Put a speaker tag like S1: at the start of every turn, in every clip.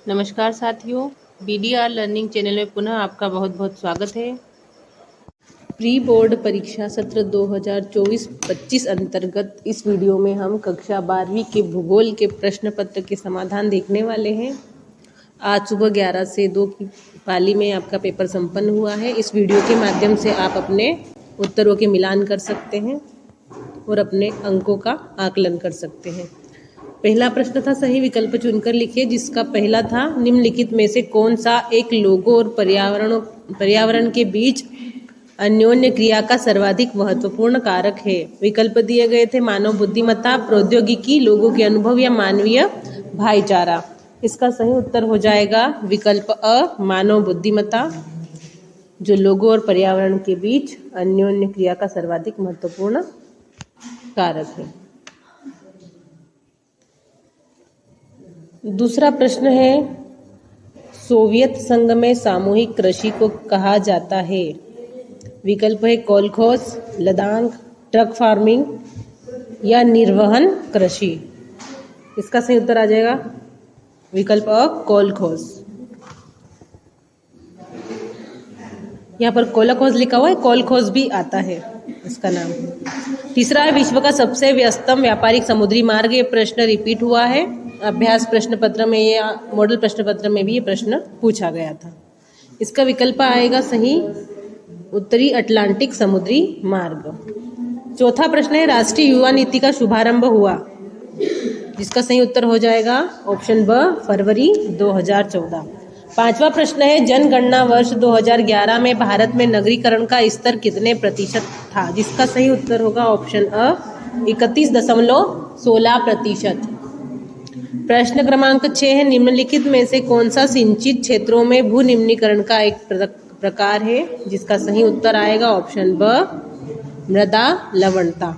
S1: नमस्कार साथियों, BDR learning channel में पुनः आपका बहुत बहुत स्वागत है। प्री बोर्ड परीक्षा सत्र 2024-25 अंतर्गत इस वीडियो में हम कक्षा 12वीं के भूगोल के प्रश्न पत्र के समाधान देखने वाले हैं। आज सुबह 11 से 2 की पाली में आपका पेपर संपन्न हुआ है। इस वीडियो के माध्यम से आप अपने उत्तरों के मिलान कर सकते हैं और अपने अंकों का आकलन कर सकते हैं। पहला प्रश्न था सही विकल्प चुनकर लिखिए, जिसका पहला था निम्नलिखित में से कौन सा एक लोगों और पर्यावरण के बीच अन्योन्य क्रिया का सर्वाधिक महत्वपूर्ण कारक है। विकल्प दिए गए थे मानव बुद्धिमत्ता, प्रौद्योगिकी, लोगों के अनुभव या मानवीय भाईचारा। इसका सही उत्तर हो जाएगा विकल्प अ, मानव बुद्धिमत्ता, जो लोगों और पर्यावरण के बीच अन्योन्य क्रिया का सर्वाधिक महत्वपूर्ण कारक है। दूसरा प्रश्न है, सोवियत संघ में सामूहिक कृषि को कहा जाता है। विकल्प है कोलखोज, लदांग, ट्रक फार्मिंग या निर्वहन कृषि। इसका सही उत्तर आ जाएगा विकल्प अ, कोलखोज। यहाँ पर कोलाखोज लिखा हुआ है, कोलखोज भी आता है इसका नाम। तीसरा है, विश्व का सबसे व्यस्तम व्यापारिक समुद्री मार्ग। ये प्रश्न रिपीट हुआ है अभ्यास प्रश्न पत्र में या मॉडल प्रश्न पत्र में भी ये प्रश्न पूछा गया था। इसका विकल्प आएगा सही उत्तरी अटलांटिक समुद्री मार्ग। चौथा प्रश्न है, राष्ट्रीय युवा नीति का शुभारंभ हुआ। जिसका सही उत्तर हो जाएगा ऑप्शन ब, फरवरी 2014। पांचवा प्रश्न है, जनगणना वर्ष 2011 में भारत में नगरीकरण का स्तर कितने प्रतिशत था। जिसका सही उत्तर होगा ऑप्शन अ, 31.16%। प्रश्न क्रमांक 6 है, निम्नलिखित में से कौन सा सिंचित क्षेत्रों में भू निम्नीकरण का एक प्रकार है। जिसका सही उत्तर आएगा ऑप्शन ब, मृदा लवणता।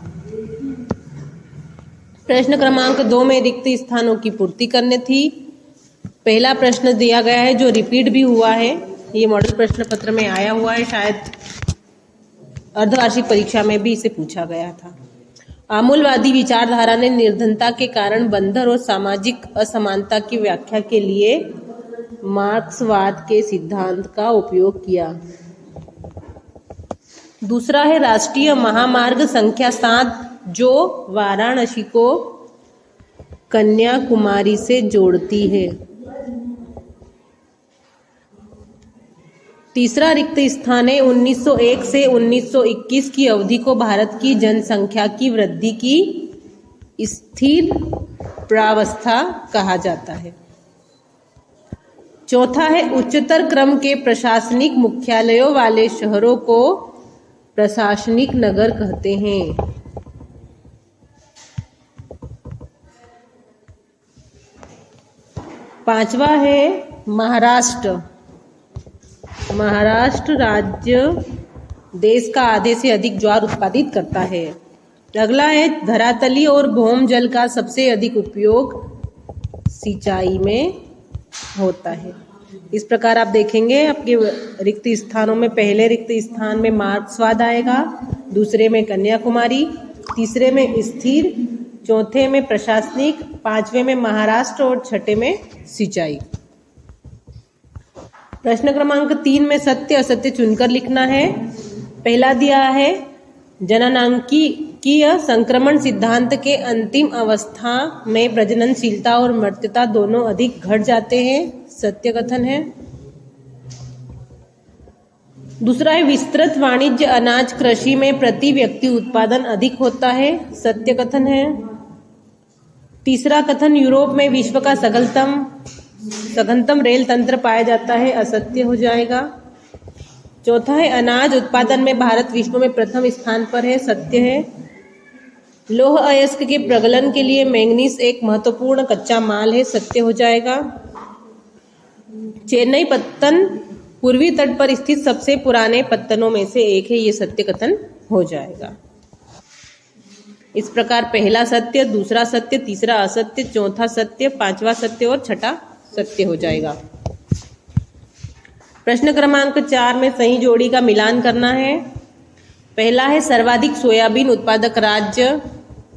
S1: प्रश्न क्रमांक 2 में रिक्त स्थानों की पूर्ति करनी थी। पहला प्रश्न दिया गया है जो रिपीट भी हुआ है, ये मॉडल प्रश्न पत्र में आया हुआ है, शायद अर्धवार्षिक परीक्षा में भी इसे पूछा गया था। आमूलवादी विचारधारा ने निर्धनता के कारण बंधन और सामाजिक असमानता की व्याख्या के लिए मार्क्सवाद के सिद्धांत का उपयोग किया। दूसरा है, राष्ट्रीय महामार्ग संख्या 7 जो वाराणसी को कन्याकुमारी से जोड़ती है। तीसरा रिक्त स्थान है, 1901 से 1921 की अवधि को भारत की जनसंख्या की वृद्धि की स्थिर प्रावस्था कहा जाता है। चौथा है, उच्चतर क्रम के प्रशासनिक मुख्यालयों वाले शहरों को प्रशासनिक नगर कहते हैं। पांचवा है, महाराष्ट्र राज्य देश का आधे से अधिक ज्वार उत्पादित करता है। अगला है, धरातली और भौम जल का सबसे अधिक उपयोग सिंचाई में होता है। इस प्रकार आप देखेंगे आपके रिक्त स्थानों में पहले रिक्त स्थान में मार्क्सवाद आएगा, दूसरे में कन्याकुमारी, तीसरे में स्थिर, चौथे में प्रशासनिक, पांचवे में महाराष्ट्र और छठे में सिंचाई। प्रश्न क्रमांक 3 में सत्य असत्य चुनकर लिखना है। पहला दिया है, जननांकीय संक्रमण सिद्धांत के अंतिम अवस्था में प्रजननशीलता और मृत्यता दोनों अधिक घट जाते हैं। सत्य कथन है। दूसरा है, विस्तृत वाणिज्य अनाज कृषि में प्रति व्यक्ति उत्पादन अधिक होता है। सत्य कथन है। तीसरा कथन, यूरोप में विश्व का सघनतम रेल तंत्र पाया जाता है। असत्य हो जाएगा। चौथा है, अनाज उत्पादन में भारत विश्व में प्रथम स्थान पर है। सत्य है। लौह अयस्क के प्रगलन के लिए मैंगनीज एक महत्वपूर्ण कच्चा माल है। सत्य हो जाएगा। चेन्नई पत्तन पूर्वी तट पर स्थित सबसे पुराने पत्तनों में से एक है। ये सत्य कथन हो जाएगा। इस प्रकार पहला सत्य, दूसरा सत्य, तीसरा असत्य, चौथा सत्य, पांचवा सत्य और छठा सत्य हो जाएगा। प्रश्न क्रमांक 4 में सही जोड़ी का मिलान करना है। पहला है, सर्वाधिक सोयाबीन उत्पादक राज्य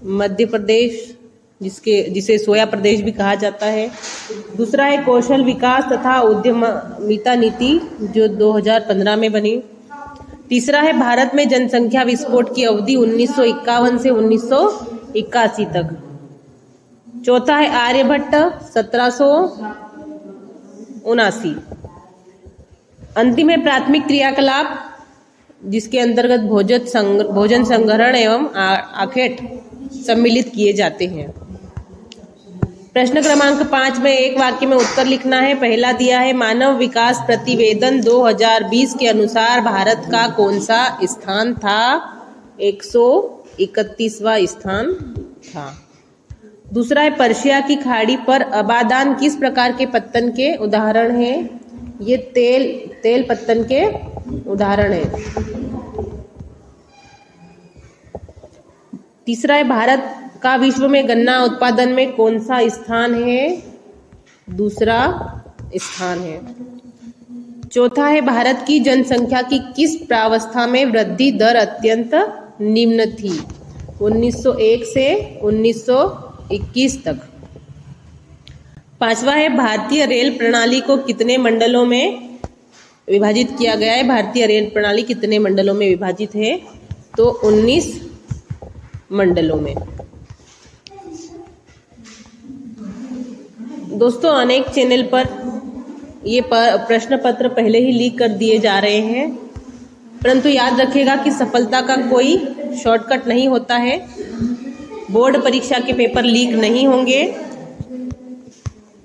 S1: मध्य प्रदेश। जिसे सोया प्रदेश भी कहा जाता है। दूसरा है कौशल विकास तथा उद्यमिता नीति जो 2015 में बनी। तीसरा है भारत में जनसंख्या विस्फोट की अवधि 1951 से 1981 तक। चौथा है आर्यभट्ट 1779। अंतिम है प्राथमिक क्रियाकलाप जिसके अंतर्गत भोजन संग्रहण एवं आखेट सम्मिलित किए जाते हैं। प्रश्न क्रमांक 5 में एक वाक्य में उत्तर लिखना है। पहला दिया है मानव विकास प्रतिवेदन 2020 के अनुसार भारत का कौन सा स्थान था? 131वां स्थान था। दूसरा है पर्शिया की खाड़ी पर अबादान किस प्रकार के पत्तन के उदाहरण है? ये तेल पत्तन के उदाहरण है। तीसरा है भारत का विश्व में गन्ना उत्पादन में कौन सा स्थान है? दूसरा स्थान है। चौथा है भारत की जनसंख्या की किस प्रावस्था में वृद्धि दर अत्यंत निम्न थी? 1901 से 1921 तक। पांचवा है भारतीय रेल प्रणाली को कितने मंडलों में विभाजित किया गया है? भारतीय रेल प्रणाली कितने मंडलों में विभाजित है? तो 19 मंडलों में। दोस्तों अनेक चैनल पर ये प्रश्न पत्र पहले ही लीक कर दिए जा रहे हैं, परंतु याद रखिएगा कि सफलता का कोई शॉर्टकट नहीं होता है। बोर्ड परीक्षा के पेपर लीक नहीं होंगे,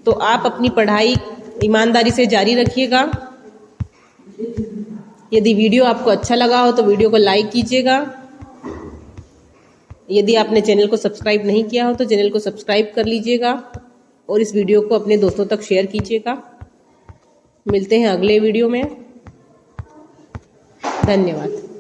S1: तो आप अपनी पढ़ाई ईमानदारी से जारी रखिएगा। यदि वीडियो आपको अच्छा लगा हो तो वीडियो को लाइक कीजिएगा। यदि आपने चैनल को सब्सक्राइब नहीं किया हो तो चैनल को सब्सक्राइब कर लीजिएगा और इस वीडियो को अपने दोस्तों तक शेयर कीजिएगा। मिलते हैं अगले वीडियो में। धन्यवाद।